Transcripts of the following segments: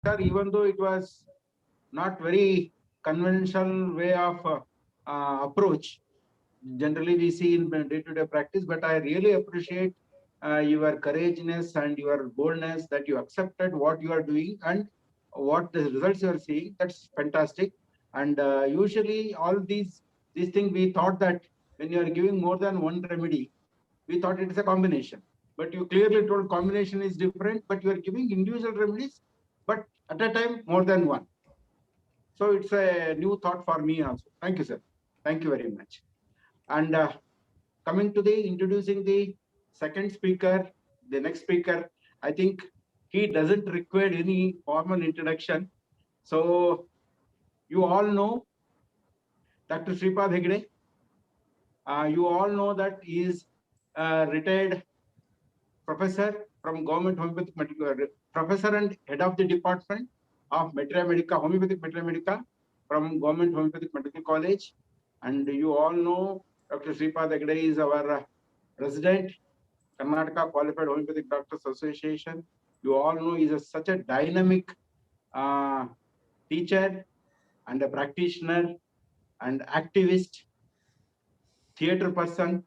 sir, even though it was not very conventional way of approach, generally we see in day-to-day practice, but I really appreciate your courageousness and your boldness that you accepted what you are doing and what the results you are seeing. That's fantastic. And usually all these things we thought that when you are giving more than one remedy, we thought it is a combination. But you clearly told combination is different, but you are giving individual remedies, but at a time more than one. So it's a new thought for me also. Thank you, sir. Thank you very much. And coming to the introducing the second speaker, the next speaker, I think he doesn't require any formal introduction. So you all know Dr. Sripad Hegde. You all know that he is a retired professor from Government Homeopathic Medical, professor and head of the department of Materia Medica, Homeopathic Materia Medica from Government Homeopathic Medical College. And you all know Dr. Sripad Hegde is our president, Karnataka Qualified Homeopathic Doctors Association. You all know he is such a dynamic teacher and a practitioner and activist, theater person.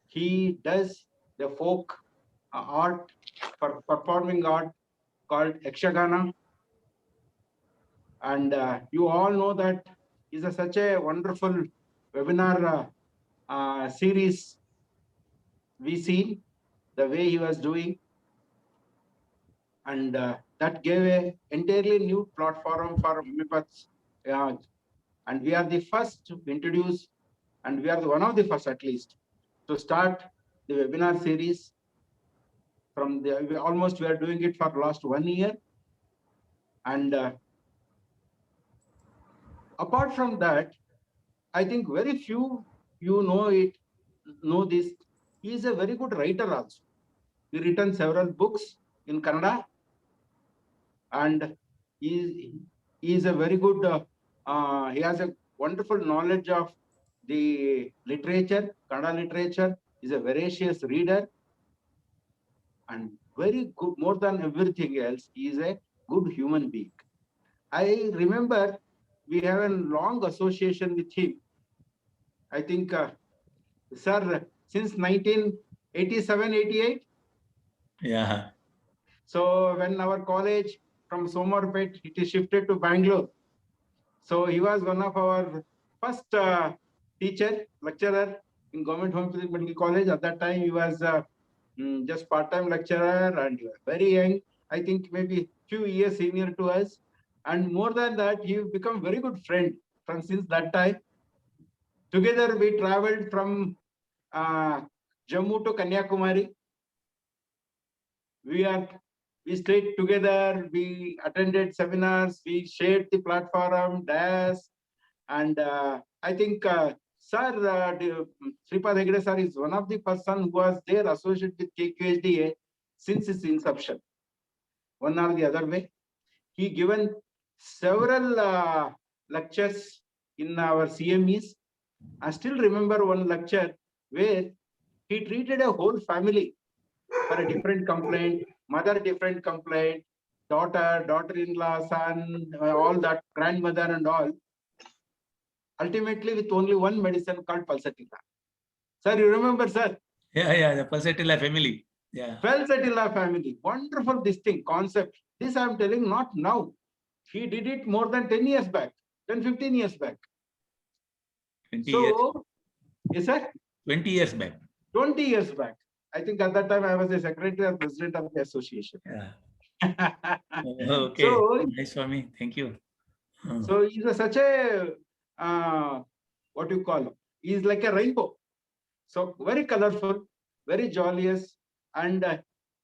He does the folk art, for performing art called Yakshagana. And you all know that is such a wonderful webinar series we see the way he was doing. And that gave a entirely new platform for homeopaths. And we are the first to introduce, and we are one of the first at least, to start the webinar series. From the almost we are doing it for last 1 year. And apart from that, I think very few you know this. He is a very good writer also. He written several books in Kannada, and he is a very good. He has a wonderful knowledge of the literature, Kannada literature. Is a voracious reader, and very good. More than everything else, he is a good human being. I remember we have a long association with him. I think, sir, since 1987, 88. Yeah. So when our college from Somarpet, it is shifted to Bangalore. So he was one of our first teacher, lecturer in Government Homeopathic Medical College. At that time, he was just part-time lecturer and he was very young. I think maybe few years senior to us. And more than that, he become very good friend from since that time. Together, we traveled from Jammu to Kanyakumari. We stayed together, we attended seminars, we shared the platform, DAS, and I think Sir, Sripad Hegde sir is one of the person who was there associated with KQHDA since its inception. One or the other way. He given several lectures in our CMEs. I still remember one lecture where he treated a whole family for a different complaint, mother different complaint, daughter-in-law, son, all that, grandmother and all. Ultimately, with only one medicine called Pulsatilla. Sir, you remember, sir? Yeah, the Pulsatilla family. Yeah. Pulsatilla family. Wonderful this thing, concept. This I am telling not now. He did it more than 10 years back, 10, 15 years back. 20 so, years. Yes, sir? 20 years back. 20 years back. I think at that time I was the secretary or president of the association. Yeah. Okay. So, nice, Swami. Thank you. So he's such a what you call? He's like a rainbow. So very colorful, very joyous, and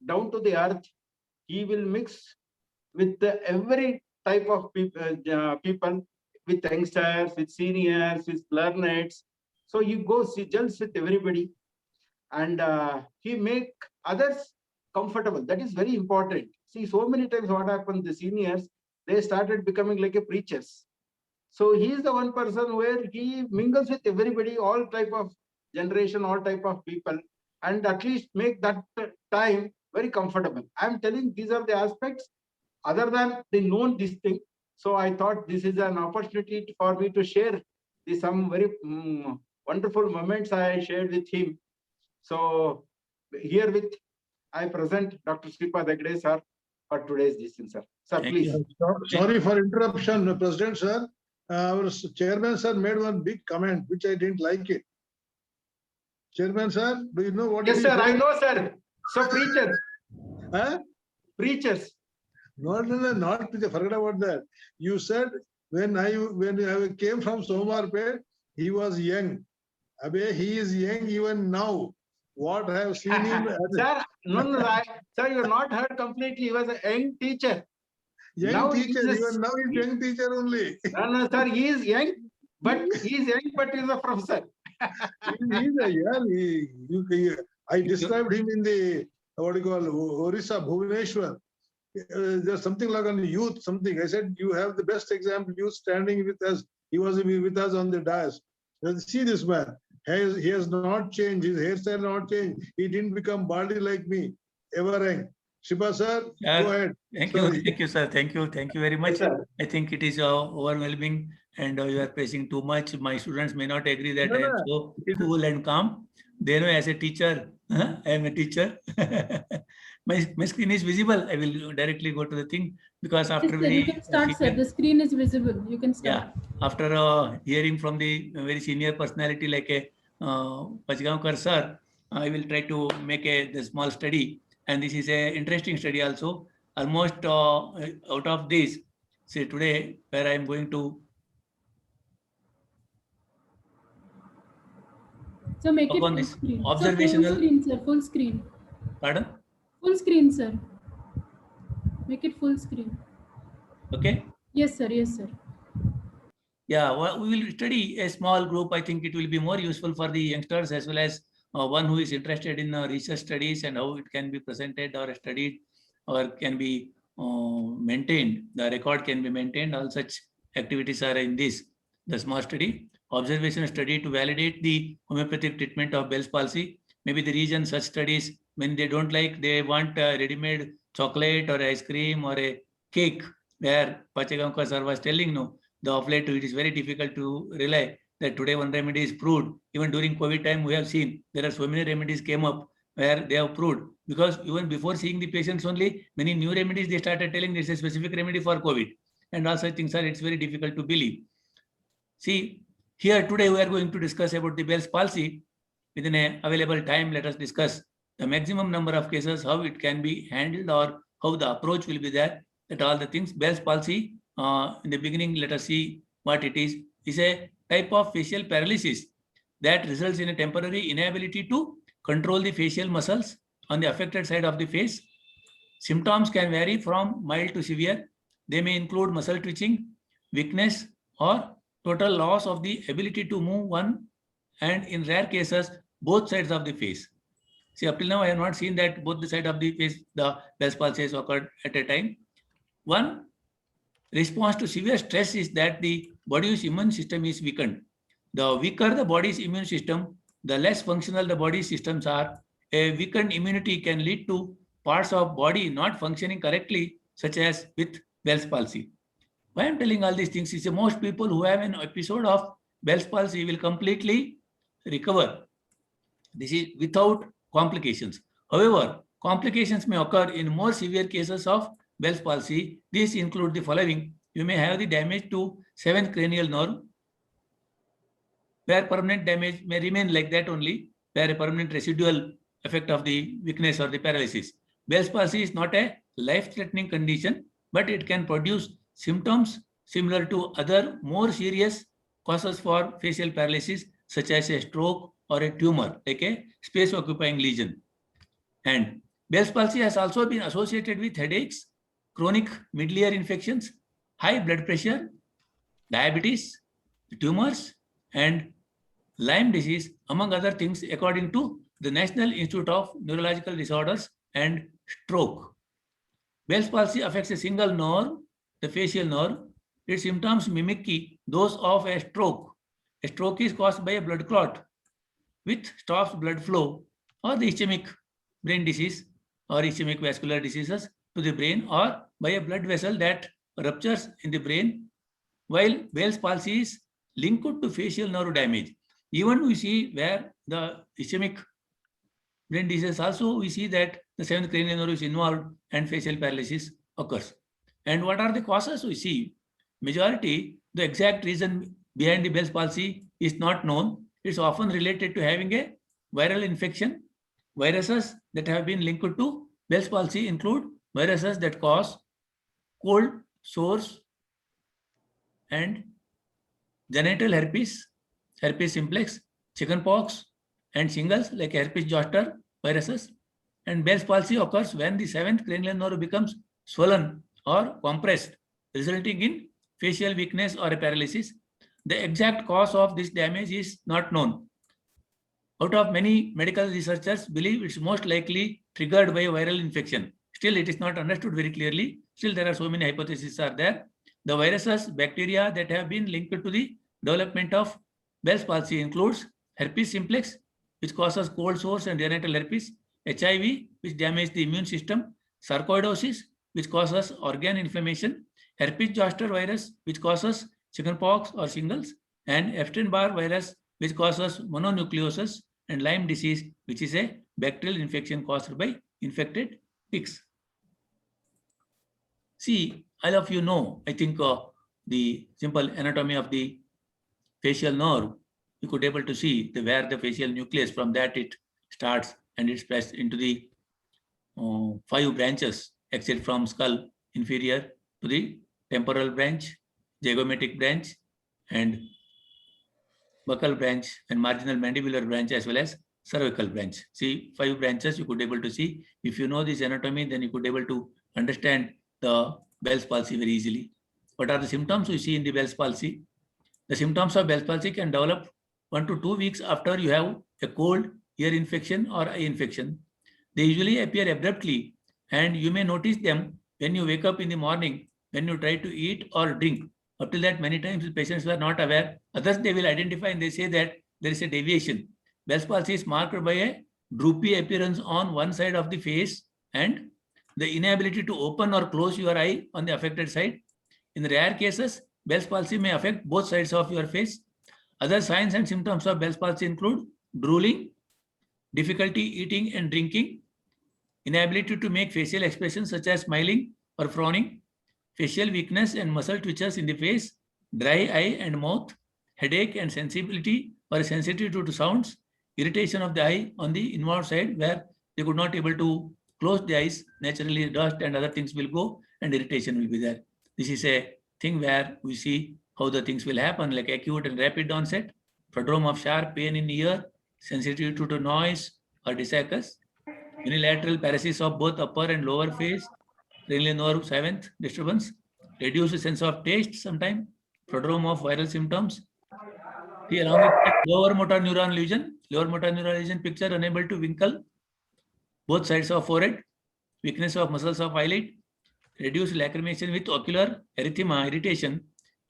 down to the earth. He will mix with every type of people, with youngsters, with seniors, with learneds. So he goes, he gels with everybody, and he make others comfortable. That is very important. See, so many times what happened, the seniors, they started becoming like a preachers. So he is the one person where he mingles with everybody, all type of generation, all type of people, and at least make that time very comfortable. I am telling these are the aspects other than the known this thing, so I thought this is an opportunity for me to share some very wonderful moments I shared with him. So herewith I present Dr. Sripad Hegde sir for today's discussion, sir. Sir, Thank please. you. Sorry for interruption, President sir. Our chairman sir made one big comment which I didn't like it. Chairman sir, do you know what? Yes, he sir. said? I know, sir. So preachers, Huh? preachers. No, not preacher. Forget about that. You said when I came from Somarpet, he was young. Abhay, he is young even now. What I have seen him as a Sir, no, sir, you not heard completely. He was a young teacher. young Now he teacher, is- even now he's young teacher only. No, sir, he is young, but he is a professor. He's a young. I described him in the what do you call Orissa, Bhubaneswar. There's something like on youth, something. I said, you have the best example, youth standing with us. He was with us on the dais. See this man. He has not changed. His hairstyle not changed. He didn't become baldy like me. Ever young. Shiba sir, Yeah. go ahead. Thank Sorry. you, sir. Thank you very much. Yes, sir. I think it is overwhelming, and you are praising too much. My students may not agree that No, I am no. so cool and calm. They know as a teacher, I am a teacher. my screen is visible. I will directly go to the thing because after Yes, sir, you can start, sir. The screen is visible. You can start. Yeah, after hearing from the very senior personality like a Pachgaonkar sir, I will try to make the small study, and this is a interesting study also. Almost out of this, say today, where I am going to So make it upon full this screen. observational- So full screen, sir. Full screen. pardon. Full screen, sir. Make it full screen. Okay. Yes, sir. Yes, sir. Yeah, well, we will study a small group. I think it will be more useful for the youngsters as well as one who is interested in research studies and how it can be presented or studied or can be maintained. The record can be maintained. All such activities are in this. The small study, observation study to validate the homeopathic treatment of Bell's palsy. Maybe the reason such studies, when they don't like, they want ready-made chocolate or ice cream or a cake, where Pachgaonkar sir was telling, no, of late it is very difficult to rely that today one remedy is proved. Even during COVID time, we have seen there are so many remedies came up where they have proved, because even before seeing the patients only, many new remedies they started telling this is a specific remedy for COVID. And all such things are, it's very difficult to believe. See, here today we are going to discuss about the Bell's palsy. Within a available time, let us discuss the maximum number of cases, how it can be handled or how the approach will be there, that all the things. Bell's palsy, in the beginning, let us see what it is. It's a type of facial paralysis that results in a temporary inability to control the facial muscles on the affected side of the face. Symptoms can vary from mild to severe. They may include muscle twitching, weakness, or total loss of the ability to move one, and in rare cases, both sides of the face. See, up till now, I have not seen that both the side of the face, the Bell's palsy has occurred at a time. One response to severe stress is that the body's immune system is weakened. The weaker the body's immune system, the less functional the body systems are. A weakened immunity can lead to parts of body not functioning correctly, such as with Bell's palsy. Why I'm telling all these things is that most people who have an episode of Bell's palsy will completely recover. This is without complications. However, complications may occur in more severe cases of Bell's palsy. These include the following. You may have the damage to 7th cranial nerve, where permanent damage may remain like that only, where a permanent residual effect of the weakness or the paralysis. Bell's palsy is not a life-threatening condition, but it can produce symptoms similar to other more serious causes for facial paralysis, such as a stroke or a tumor, like a space-occupying lesion. And Bell's palsy has also been associated with headaches, chronic middle ear infections, high blood pressure, diabetes, tumors, and Lyme disease, among other things, according to the National Institute of Neurological Disorders and Stroke. Bell's palsy affects a single nerve, the facial nerve. Its symptoms mimic those of a stroke. A stroke is caused by a blood clot, which stops blood flow, or the ischemic brain disease or ischemic vascular diseases to the brain or by a blood vessel that ruptures in the brain, while Bell's palsy is linked to facial nerve damage. Even we see where the ischemic brain disease also, we see that the seventh cranial nerve is involved and facial paralysis occurs. And what are the causes? We see majority, the exact reason behind the Bell's palsy is not known. It's often related to having a viral infection. Viruses that have been linked to Bell's palsy include viruses that cause cold sores and genital herpes, herpes simplex, chickenpox, and shingles like herpes zoster viruses. And Bell's palsy occurs when the seventh cranial nerve becomes swollen or compressed, resulting in facial weakness or a paralysis. The exact cause of this damage is not known. Out of many medical researchers believe it's most likely triggered by a viral infection. Still, it is not understood very clearly. Still, there are so many hypotheses are there. The viruses, bacteria that have been linked to the development of Bell's palsy includes herpes simplex, which causes cold sores and genital herpes, HIV, which damages the immune system, sarcoidosis, which causes organ inflammation, herpes zoster virus, which causes chickenpox or shingles, and Epstein-Barr virus, which causes mononucleosis, and Lyme disease, which is a bacterial infection caused by infected pigs. See, all of you know, I think the simple anatomy of the facial nerve, you could able to see where the facial nucleus, from that it starts and it's pressed into the 5 branches, except from skull inferior to the temporal branch, zygomatic branch, and buccal branch, and marginal mandibular branch, as well as cervical branch. See, 5 branches you could able to see. If you know this anatomy, then you could able to understand the Bell's palsy very easily. What are the symptoms we see in the Bell's palsy? The symptoms of Bell's palsy can develop 1 to 2 weeks after you have a cold, ear infection, or eye infection. They usually appear abruptly, and you may notice them when you wake up in the morning, when you try to eat or drink. Up till that, many times the patients were not aware. Others, they will identify and they say that there is a deviation. Bell's palsy is marked by a droopy appearance on one side of the face and the inability to open or close your eye on the affected side. In rare cases, Bell's palsy may affect both sides of your face. Other signs and symptoms of Bell's palsy include drooling, difficulty eating and drinking, inability to make facial expressions such as smiling or frowning, facial weakness and muscle twitches in the face, dry eye and mouth, headache and sensibility or sensitivity to sounds, irritation of the eye on the inward side where they could not able to close the eyes. Naturally, dust and other things will go and irritation will be there. This is a thing where we see how the things will happen, like acute and rapid onset, prodrome of sharp pain in ear, sensitivity to noise or dysarthria, unilateral paralysis of both upper and lower face, cranial nerve 7th disturbance, reduced sense of taste sometime, prodrome of viral symptoms. Here, along with lower motor neuron lesion picture, unable to winkle both sides of forehead, weakness of muscles of eyelid, reduced lacrimation with ocular erythema, irritation,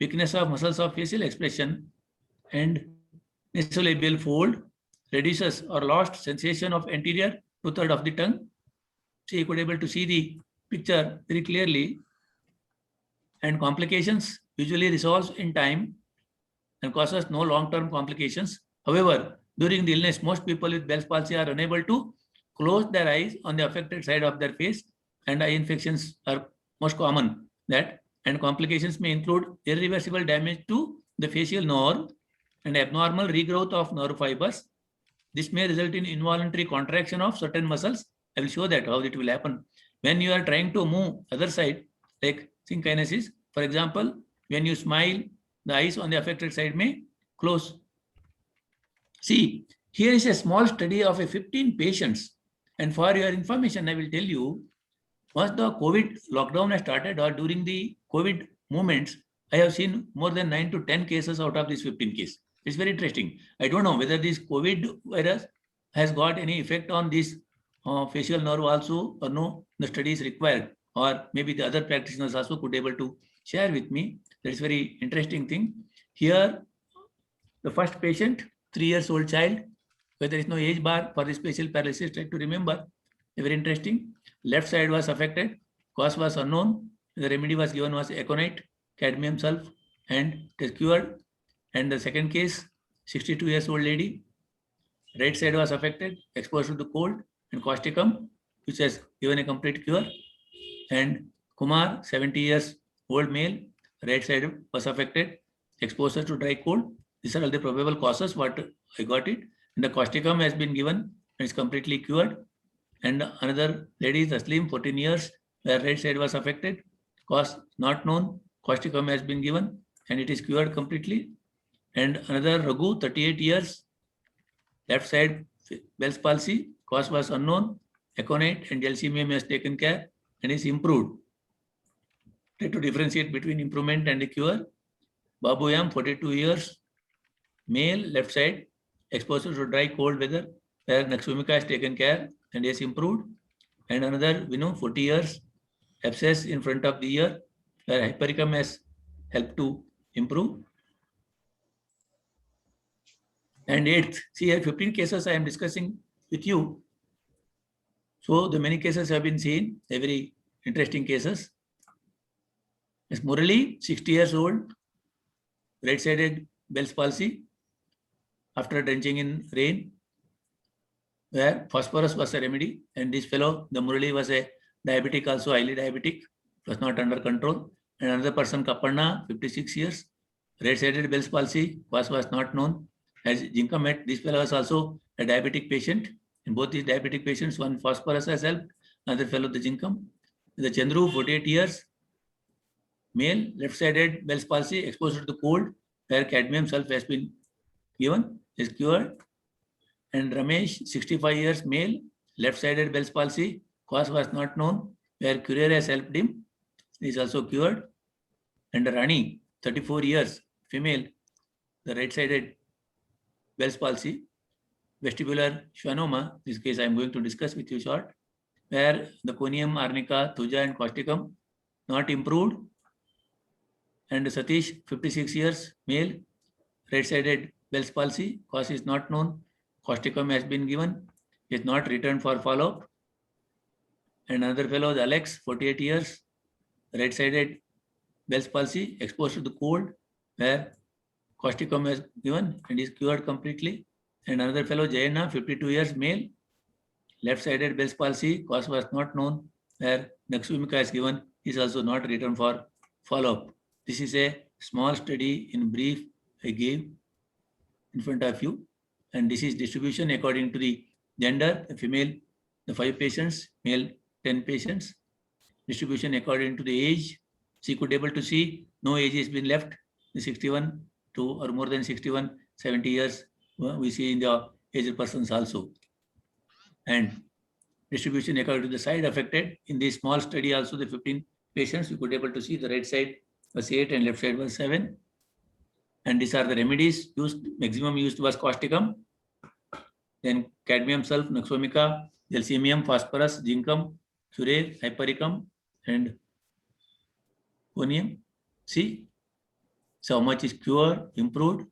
weakness of muscles of facial expression, and nasolabial fold, reduces or lost sensation of anterior 2/3 of the tongue. So you could able to see the picture very clearly, and complications usually resolves in time and causes no long-term complications. However, during the illness, most people with Bell's palsy are unable to close their eyes on the affected side of their face, and eye infections are most common. And complications may include irreversible damage to the facial nerve and abnormal regrowth of nerve fibers. This may result in involuntary contraction of certain muscles. I will show that how it will happen. When you are trying to move other side, like synkinesis, for example, when you smile, the eyes on the affected side may close. See, here is a small study of 15 patients. And for your information, I will tell you, once the COVID lockdown has started or during the COVID movements, I have seen more than 9 to 10 cases out of these 15 cases. It's very interesting. I don't know whether this COVID virus has got any effect on this facial nerve also or no. The study is required, or maybe the other practitioners also could able to share with me. That's very interesting thing. Here, the first patient, 3 years old child, where there is no age bar for this facial paralysis. Try to remember. Very interesting. Left side was affected. Cause was unknown. The remedy was given was aconite, cadmium sulf, and it is cured. And the second case, 62 years old lady, right side was affected, exposed to the cold, and causticum, which has given a complete cure. And Kumar, 70 years old male, right side was affected, exposure to dry cold. These are all the probable causes what I got it. And the causticum has been given and is completely cured. And another lady, Taslim, 14 years, where right side was affected, cause not known, causticum has been given and it is cured completely. And another Raghu, 38 years, left side Bell's palsy, cause was unknown, aconite and LCMM has taken care and is improved. Try to differentiate between improvement and a cure. Babu Yam, 42 years, male, left side, exposure to dry cold weather, where Naxvamika has taken care and is improved. And another, 40 years, abscess in front of the ear, where hypericum has helped to improve. And eighth, see here 15 cases I am discussing with you. So the many cases have been seen, very interesting cases. Yes, Murali, 60 years old, right-sided Bell's palsy after drenching in rain, where phosphorus was a remedy. And this fellow, the Murali, was a diabetic, also highly diabetic, was not under control. And another person, Kapanna, 56 years, right-sided Bell's palsy, was not known. As Jinka met, this fellow was also a diabetic patient. In both these diabetic patients, one phosphorus has helped, another fellow the Jinkum. The Chandru, 48 years, male, left-sided Bell's palsy, exposed to the cold, where cadmium sulf has been given, is cured. And Ramesh, 65 years, male, left-sided Bell's palsy, cause was not known, where courier has helped him, is also cured. And Rani, 34 years, female, the right-sided Bell's palsy, vestibular schwannoma, this case I am going to discuss with you short, where the conium, arnica, thuja and causticum not improved. And Satish, 56 years, male, right-sided Bell's palsy, cause is not known, causticum has been given, is not returned for follow-up. And another fellow, Alex, 48 years, right-sided Bell's palsy, exposed to the cold, where causticum has given and is cured completely. And another fellow, Jayana, 52 years, male, left-sided Bell's palsy, cause was not known, where Naxvamika is given, is also not returned for follow-up. This is a small study in brief I gave in front of you. And this is distribution according to the gender, the female, the 5 patients, male, 10 patients. Distribution according to the age. She could able to see no age has been left, the 61 to or more than 61, 70 years, we see in the aged persons also. And distribution according to the side affected. In this small study also, the 15 patients, you could able to see the right side was 8 and left side was 7. And these are the remedies used. Maximum used was causticum, then cadmium sulf, Naxvamika, LCMM, phosphorus, zincum, curare, hypericum, and conium. See, so how much is cured, improved,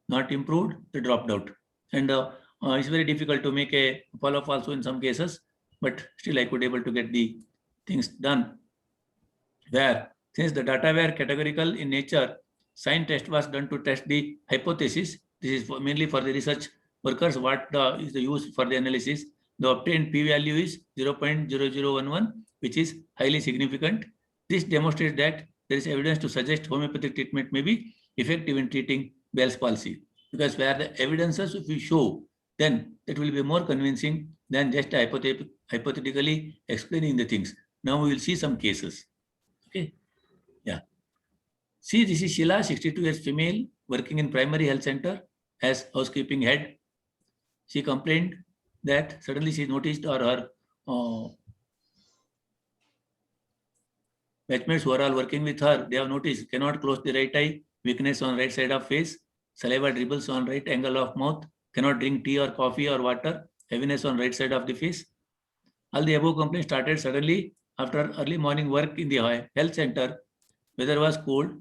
not improved, they dropped out. And it's very difficult to make a follow-up also in some cases, but still I could able to get the things done. Where, since the data were categorical in nature, sign test was done to test the hypothesis. This is mainly for the research workers. What is the use for the analysis? The obtained p-value is 0.0011, which is highly significant. This demonstrates that there is evidence to suggest homeopathic treatment may be effective in treating Bell's palsy. Because where the evidences, if we show, then it will be more convincing than just hypothetically explaining the things. Now we will see some cases. Okay. Yeah. See, this is Sheila, 62 years female, working in primary health center as housekeeping head. She complained that suddenly she noticed, or her batchmates who are all working with her, they have noticed cannot close the right eye, weakness on right side of face, saliva dribbles on right angle of mouth, cannot drink tea or coffee or water, heaviness on right side of the face. All the above complaints started suddenly after early morning work in the health center. Weather was cold.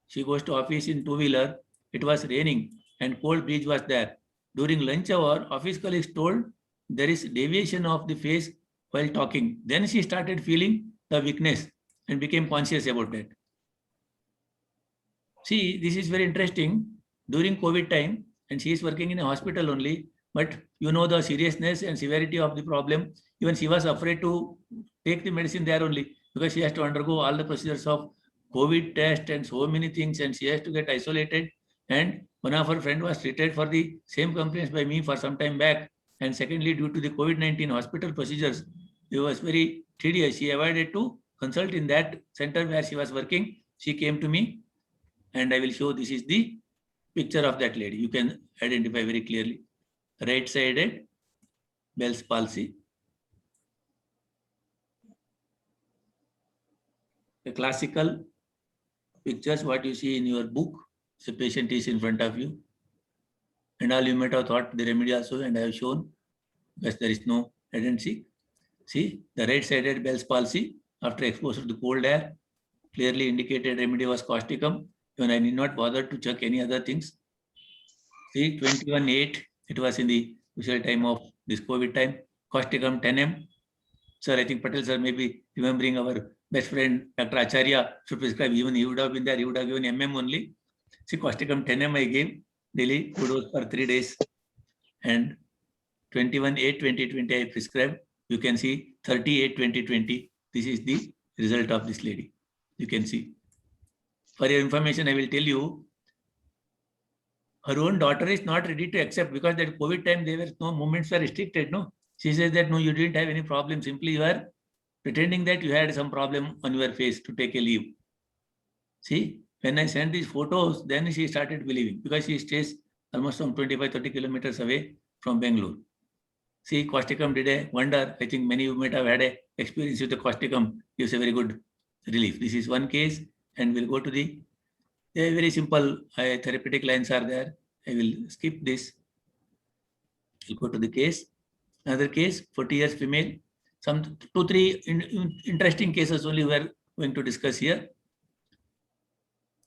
She goes to office in two-wheeler. It was raining and cold breeze was there. During lunch hour, office colleagues told there is deviation of the face while talking. Then she started feeling the weakness and became conscious about that. See, this is very interesting. During COVID time, and she is working in a hospital only, but you know the seriousness and severity of the problem. Even she was afraid to take the medicine there only because she has to undergo all the procedures of COVID test and so many things, and she has to get isolated. And one of her friend was treated for the same complaints by me for some time back. And secondly, due to the COVID-19 hospital procedures, it was very tedious. She avoided to consult in that center where she was working. She came to me, and I will show this is the picture of that lady. You can identify very clearly. Right-sided Bell's palsy. The classical pictures, what you see in your book. The patient is in front of you. And all you might have thought the remedy also, and I have shown, because there is no hide and seek. See, the right-sided Bell's palsy after exposure to the cold air, clearly indicated remedy was causticum. Even I need not bother to check any other things. See, 21/8, it was in the usual time of this COVID time. Causticum 10 Sir, I think Patel sir may be remembering our best friend Dr. Acharya should prescribe. Even he would have been there. He would have given only. See, causticum 10 I gave daily 2 doses for 3 days. And 21/8/2020 I prescribed. You can see 30/8/2020. This is the result of this lady. You can see. For your information, I will tell you, her own daughter is not ready to accept because that COVID time, there were no movements were restricted. No, she says that no, you didn't have any problem. Simply you are pretending that you had some problem on your face to take a leave. See, when I sent these photos, then she started believing because she stays almost some 25-30 kilometers away from Bangalore. See, causticum did a wonder. I think many of you might have had a experience with the causticum. Gives a very good relief. This is one case, and we'll go to the very simple therapeutic lines are there. I will skip this. We'll go to the case. Another case, 40 years female. Some 2-3 interesting cases only we are going to discuss here.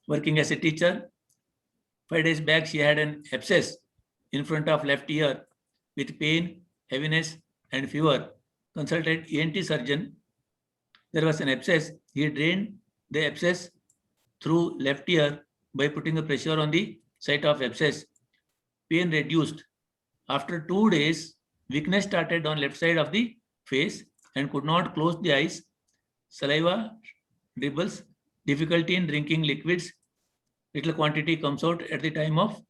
Working as a teacher. 5 days back, she had an abscess in front of left ear with pain, heaviness, and fever. Consulted ENT surgeon. There was an abscess. He drained the abscess through left ear by putting a pressure on the site of abscess. Pain reduced. After 2 days, weakness started on left side of the face and could not close the eyes. Saliva dribbles, difficulty in drinking liquids. Little quantity comes out at the time of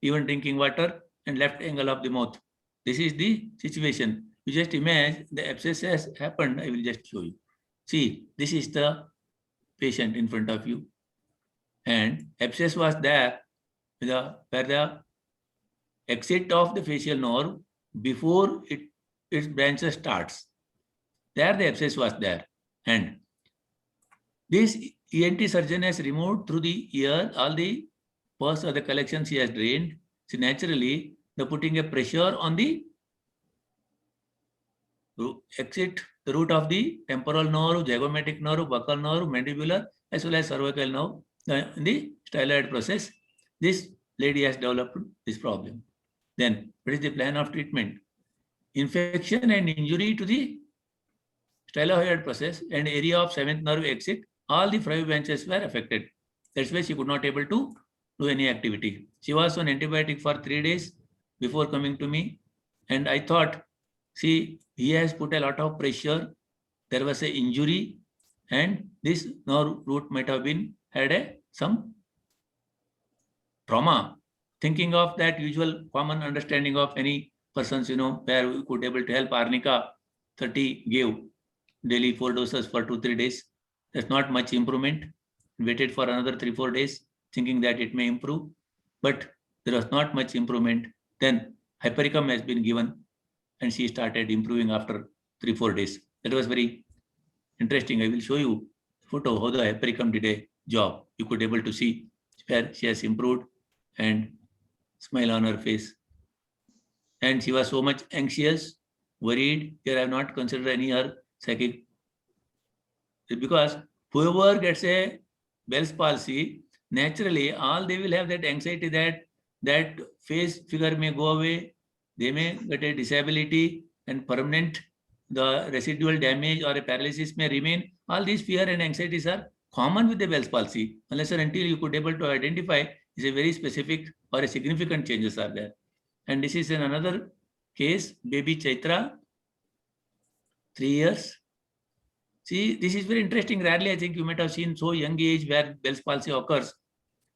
even drinking water, and left angle of the mouth. This is the situation. You just imagine the abscess has happened. I will just show you. See, this is the patient in front of you. And abscess was there where the exit of the facial nerve before its branches starts. There the abscess was there. And this ENT surgeon has removed through the ear all the pus or the collections he has drained. So naturally, they're putting a pressure on the exit, the root of the temporal nerve, zygomatic nerve, buccal nerve, mandibular, as well as cervical nerve in the styloid process. This lady has developed this problem. Then, what is the plan of treatment? Infection and injury to the stylohyoid process and area of 7th nerve exit, all the 5 branches were affected. That's why she could not able to do any activity. She was on antibiotic for 3 days before coming to me. And I thought, see, he has put a lot of pressure. There was an injury, and this nerve root might have been had some trauma. Thinking of that usual common understanding of any persons, where we could able to help. Arnica 30 gave daily 4 doses for 2-3 days. There's not much improvement. Waited for another 3-4 days, thinking that it may improve, but there was not much improvement. Then hypericum has been given, and she started improving after 3-4 days. That was very interesting. I will show you photo how the hypericum did a job. You could able to see where she has improved and smile on her face. And she was so much anxious, worried. Here I have not considered any other psychic. Because whoever gets a Bell's palsy, naturally all they will have that anxiety that face figure may go away. They may get a disability and permanent the residual damage or a paralysis may remain. All these fear and anxieties are common with the Bell's palsy, unless or until you could able to identify is a very specific or a significant changes are there. And this is in another case, baby Chaitra, 3 years. See, this is very interesting. Rarely, I think you might have seen so young age where Bell's palsy occurs.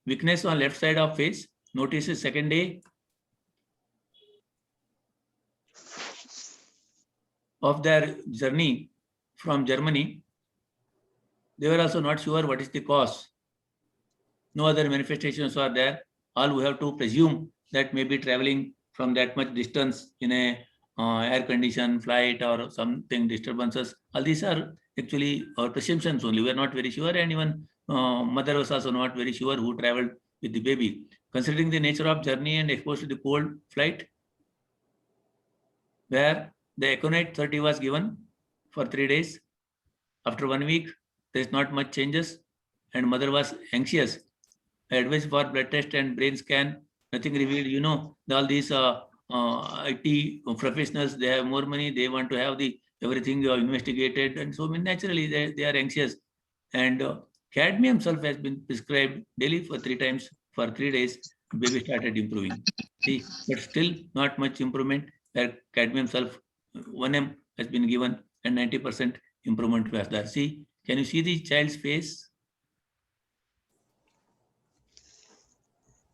Weakness on left side of face. Notices second day of their journey from Germany. They were also not sure what is the cause. No other manifestations are there. All we have to presume that maybe traveling from that much distance in a air conditioned flight or something disturbances. All these are actually our presumptions only. We are not very sure, and even mother was also not very sure who traveled with the baby. Considering the nature of journey and exposed to the cold flight, where the Aconite 30 was given for 3 days. After 1 week, there is not much changes, and mother was anxious. Advice for blood test and brain scan, nothing revealed. You know, all these IT professionals, they have more money, they want to have the everything investigated, and so naturally they are anxious. And cadmium sulfate has been prescribed daily for 3 times for 3 days. Baby started improving. See, but still not much improvement. Where cadmium sulfate 1 m has been given and 90% improvement was there. See, can you see the child's face?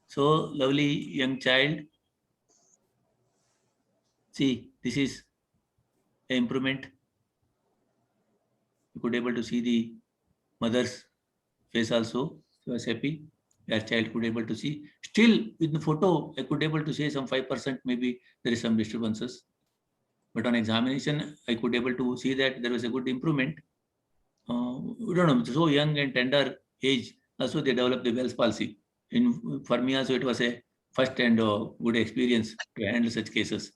So lovely young child. See, this is an improvement. You could able to see the mother's face also. She was happy. As child could able to see. Still, with the photo, I could able to say some 5% maybe there is some disturbances. But on examination, I could able to see that there was a good improvement. We don't know, so young and tender age, also they develop the Bell's palsy. For me also, it was a first and good experience to handle such cases.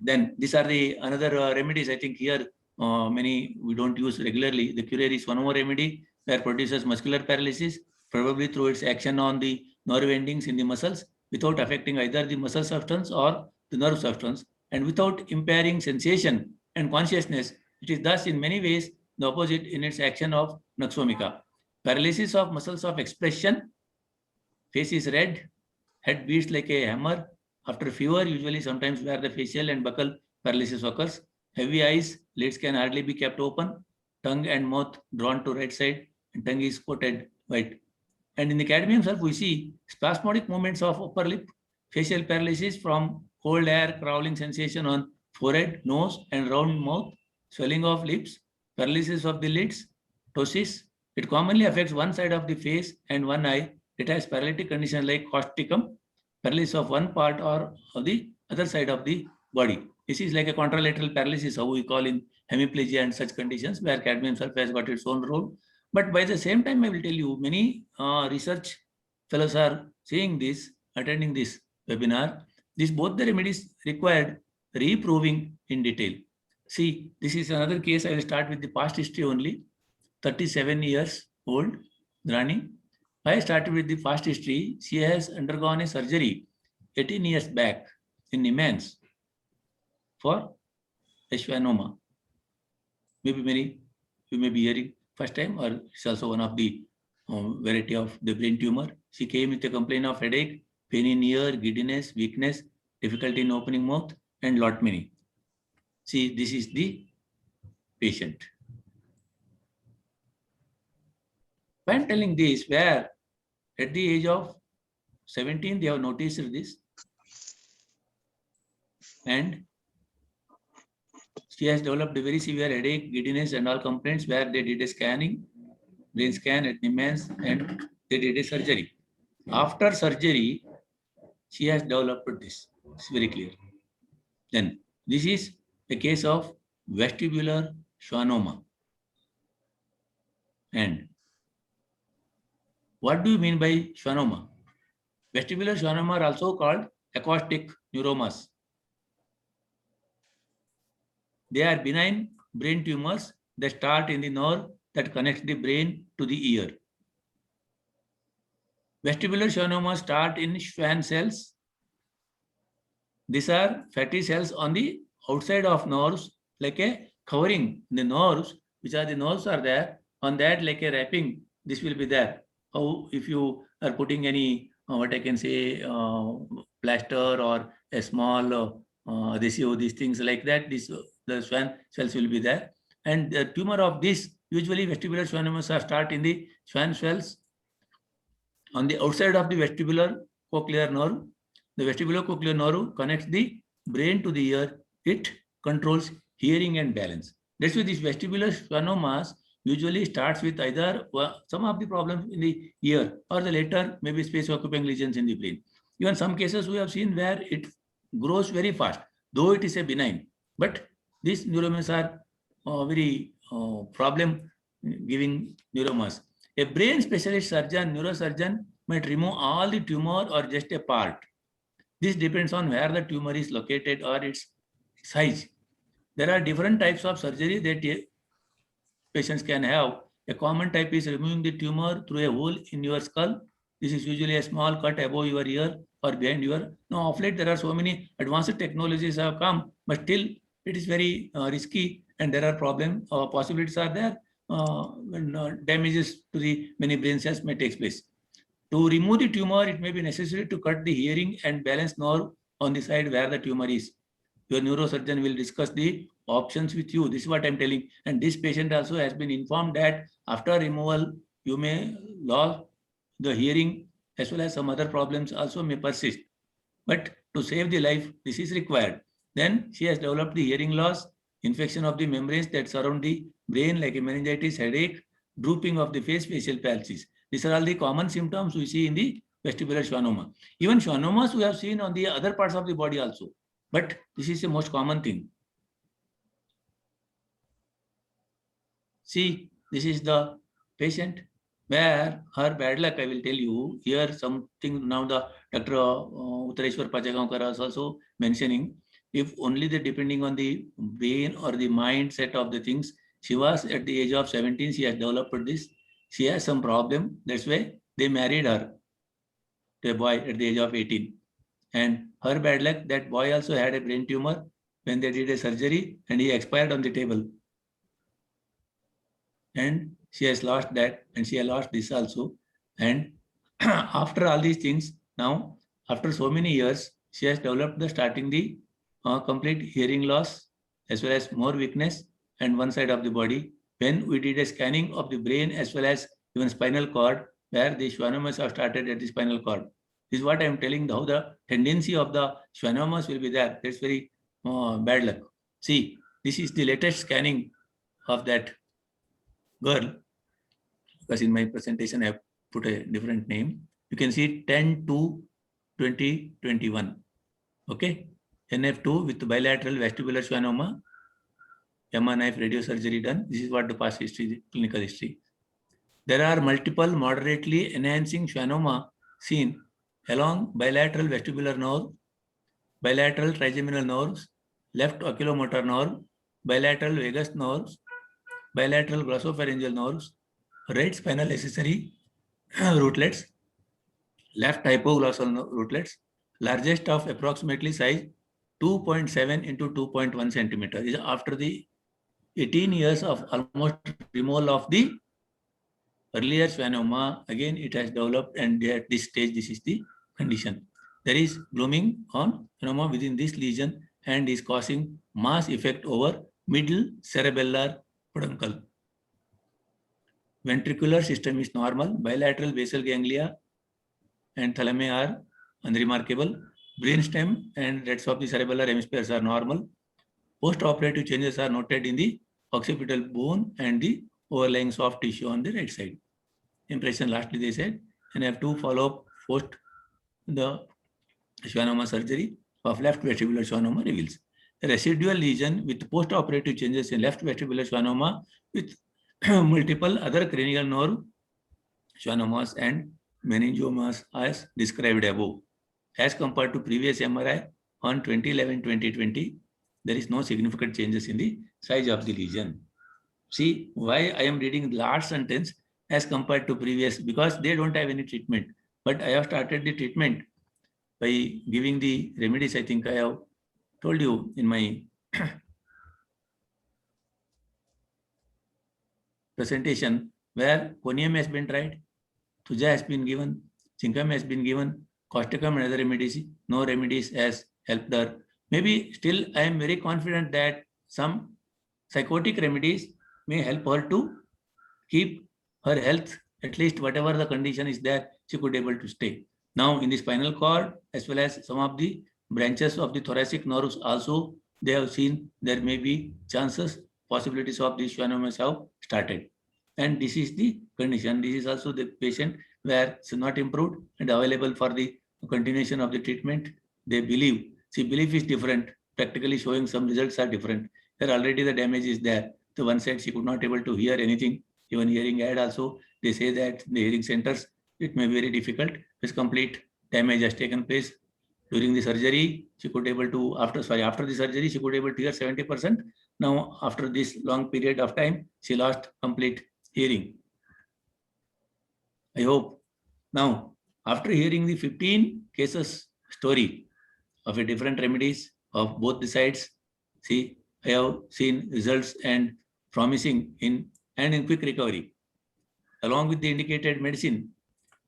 Then these are the another remedies. I think here many we don't use regularly. The Curie is one more remedy that produces muscular paralysis, probably through its action on the nerve endings in the muscles without affecting either the muscle substance or the nerve substance, and without impairing sensation and consciousness. It is thus in many ways the opposite in its action of Nux vomica. Paralysis of muscles of expression, face is red, head beats like a hammer. After fever, usually sometimes where the facial and buccal paralysis occurs. Heavy eyes, lids can hardly be kept open, tongue and mouth drawn to right side, and tongue is coated white. And in the cadmium sulfate, we see spasmodic movements of upper lip, facial paralysis from cold air, crawling sensation on forehead, nose, and round mouth, swelling of lips, paralysis of the lids, ptosis. It commonly affects one side of the face and one eye. It has paralytic condition like causticum, paralysis of one part or of the other side of the body. This is like a contralateral paralysis, how we call in hemiplegia and such conditions where cadmium sulfate has got its own role. But by the same time, I will tell you, many research fellows are seeing this, attending this webinar. This both the remedies required reproving in detail. See, this is another case. I will start with the past history only. 37 years old, Rani. I started with the past history. She has undergone a surgery 18 years back in Niemann's for schwannoma. Maybe many you may be hearing first time, or it's also one of the variety of the brain tumor. She came with a complaint of headache, pain in ear, giddiness, weakness, difficulty in opening mouth, and lot many. See, this is the patient. When I'm telling this, where at the age of 17, they have noticed this, and she has developed a very severe headache, giddiness, and all complaints where they did a scanning, brain scan at Niemann's, and they did a surgery. After surgery, she has developed this. It's very clear. Then this is a case of vestibular schwannoma. And what do you mean by schwannoma? Vestibular schwannoma are also called acoustic neuromas. They are benign brain tumors that start in the nerve that connects the brain to the ear. Vestibular schwannomas start in Schwann cells. These are fatty cells on the outside of nerves, like a covering the nerves, which are the nerves are there, on that like a wrapping, this will be there. How if you are putting any, what I can say, plaster or a small adhesive, these things like that, this the Schwann cells will be there. And the tumor of this, usually vestibular schwannomas are start in the Schwann cells on the outside of the vestibular cochlear nerve. The vestibular cochlear nerve connects the brain to the ear. It controls hearing and balance. That's why these vestibular schwannomas usually starts with either some of the problems in the ear or the later maybe space occupying lesions in the brain. Even some cases we have seen where it grows very fast, though it is a benign. But these neuromas are very problem giving neuromas. A brain specialist surgeon, neurosurgeon might remove all the tumor or just a part. This depends on where the tumor is located or its size. There are different types of surgery that patients can have. A common type is removing the tumor through a hole in your skull. This is usually a small cut above your ear or behind your. Now, of late, there are so many advanced technologies have come, but still it is very risky and there are problems, possibilities are there when damages to the many brain cells may take place. To remove the tumor, it may be necessary to cut the hearing and balance nerve on the side where the tumor is. Your neurosurgeon will discuss the options with you. This is what I'm telling. And this patient also has been informed that after removal, you may lose the hearing as well as some other problems also may persist. But to save the life, this is required. Then she has developed the hearing loss, infection of the membranes that surround the brain like a meningitis, headache, drooping of the face, facial palsies. These are all the common symptoms we see in the vestibular schwannoma. Even schwannomas we have seen on the other parts of the body also. But this is the most common thing. See, this is the patient where her bad luck, I will tell you, here something now the Dr. Uttareshwar Pachagaonkar is also mentioning, if only the depending on the brain or the mindset of the things, she was at the age of 17, she has developed this, she has some problem, that's why they married her to a boy at the age of 18. And her bad luck, that boy also had a brain tumor when they did a surgery and he expired on the table. And she has lost that and she has lost this also. And after all these things, now, after so many years, she has developed the starting the complete hearing loss as well as more weakness and one side of the body. When we did a scanning of the brain as well as even spinal cord, where the schwannomas have started at the spinal cord. This is what I am telling, how the tendency of the schwannomas will be there. That's very bad luck. See, this is the latest scanning of that girl, because in my presentation I have put a different name. You can see 10/2/2021. Okay, NF2 with bilateral vestibular schwannoma, Yama knife radiosurgery done. This is what the past history, clinical history. There are multiple moderately enhancing schwannoma seen along bilateral vestibular nerve, bilateral trigeminal nerves, left oculomotor nerve, bilateral vagus nerves, bilateral glossopharyngeal nerves, right spinal accessory rootlets, left hypoglossal rootlets, largest of approximately size 2.7 into 2.1 centimeter. Is after the 18 years of almost removal of the earlier schwannoma, again it has developed, and at this stage this is the condition. There is blooming on schwannoma within this lesion and is causing mass effect over middle cerebellar peduncle. Ventricular system is normal. Bilateral basal ganglia and thalami are unremarkable. Brainstem and rest of the cerebellar hemispheres are normal. Post-operative changes are noted in the occipital bone and the overlying soft tissue on the right side. Impression lastly they said, and I have to follow up post the schwannoma surgery of left vestibular schwannoma reveals a residual lesion with post-operative changes in left vestibular schwannoma with multiple other cranial nerve schwannomas and meningiomas as described above. As compared to previous MRI on 2011-2020, there is no significant changes in the size of the lesion. See why I am reading the last sentence as compared to previous, because they don't have any treatment. But I have started the treatment by giving the remedies. I think I have told you in my presentation where conium has been tried, Thuja has been given, Zincum has been given, Causticum and other remedies, no remedies has helped her. Maybe still I am very confident that some psychotic remedies may help her to keep her health, at least whatever the condition is there, she could be able to stay. Now in the spinal cord, as well as some of the branches of the thoracic nerves also, they have seen there may be chances, possibilities of these schwannomas have started. And this is the condition. This is also the patient where it's not improved and available for the continuation of the treatment. They believe. See, belief is different. Practically showing some results are different. There already the damage is there. The one side she could not able to hear anything. Even hearing aid also, they say that in the hearing centers, it may be very difficult because complete damage has taken place. During the surgery, she could able to, after the surgery, she could able to hear 70%. Now, after this long period of time, she lost complete hearing. I hope. Now, after hearing the 15 cases story of a different remedies of both the sides, see, I have seen results and promising in quick recovery. Along with the indicated medicine,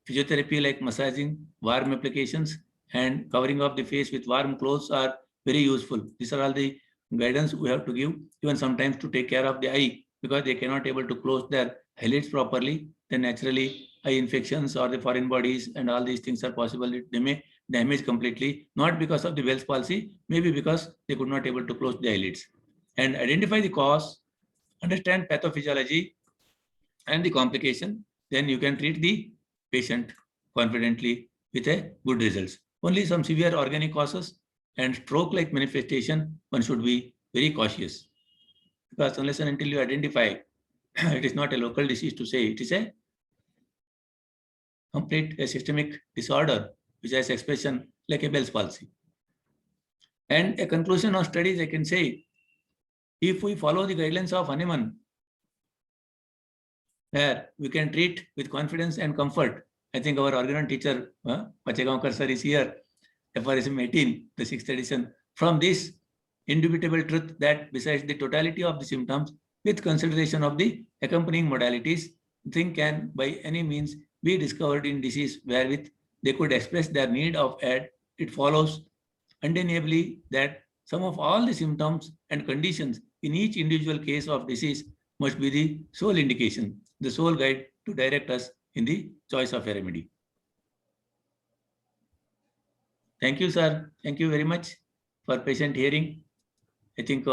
physiotherapy like massaging, warm applications, and covering of the face with warm clothes are very useful. These are all the guidance we have to give, even sometimes to take care of the eye, because they cannot able to close their eyelids properly. Then naturally eye infections or the foreign bodies and all these things are possible. They may damage completely, not because of the Bell's palsy, maybe because they could not able to close the eyelids. And identify the cause, understand pathophysiology and the complication, then you can treat the patient confidently with a good results. Only some severe organic causes and stroke-like manifestation, one should be very cautious. Because unless and until you identify, it is not a local disease to say, it is a complete a systemic disorder which has expression like a Bell's palsy. And a conclusion of studies, I can say, if we follow the guidelines of Hahnemann, where we can treat with confidence and comfort. I think our organon teacher, Pachegaonkar sir, is here, FRSM 18, the 6th edition. From this indubitable truth that besides the totality of the symptoms, with consideration of the accompanying modalities, thing can by any means be discovered in disease wherewith they could express their need of aid. It follows undeniably that some of all the symptoms and conditions in each individual case of disease must be the sole indication, the sole guide to direct us in the choice of a remedy. Thank you, sir. Thank you very much for patient hearing. I think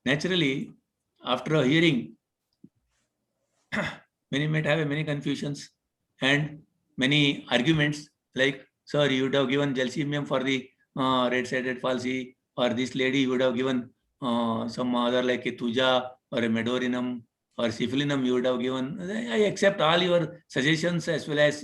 naturally, after a hearing, many might have many confusions and many arguments like, sir, you would have given Gelsemium for the red-sided palsy, or this lady would have given some other like a Thuja or a Medorinum or Cifalinum you would have given. I accept all your suggestions as well as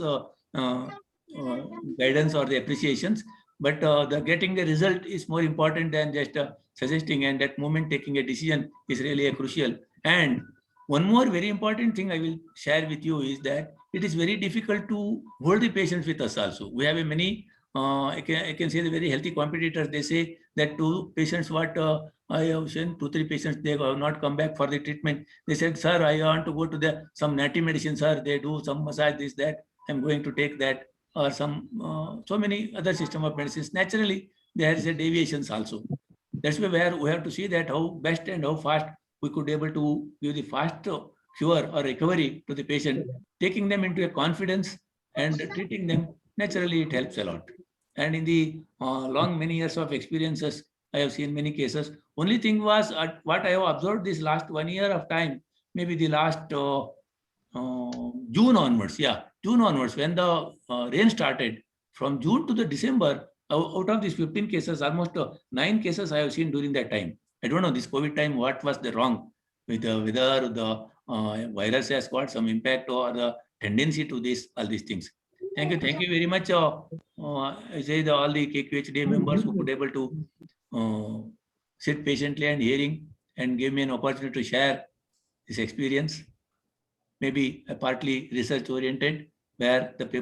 guidance or the appreciations, but the getting the result is more important than just suggesting, and that moment taking a decision is really a crucial. And one more very important thing I will share with you is that it is very difficult to hold the patients with us also. We have a many, I can say the very healthy competitors, they say that 2 patients what I have seen, 2-3 patients, they have not come back for the treatment. They said, sir, I want to go to some native medicine, sir. They do some massage, this, that. I'm going to take that, or some, so many other system of medicines. Naturally, there is a deviations also. That's where we have to see that how best and how fast we could be able to give the fast cure or recovery to the patient, taking them into a confidence and treating them. Naturally, it helps a lot. And in the long many years of experiences, I have seen many cases. Only thing was what I have observed this last 1 year of time, maybe the last June onwards, June onwards, when the rain started, from June to the December, out of these 15 cases, almost 9 cases I have seen during that time. I don't know this COVID time, what was the wrong with whether the virus has got some impact or the tendency to this, all these things. Thank you very much. I say all the KQHD members who could able to sit patiently and hearing and give me an opportunity to share this experience. Maybe partly research oriented, where the paper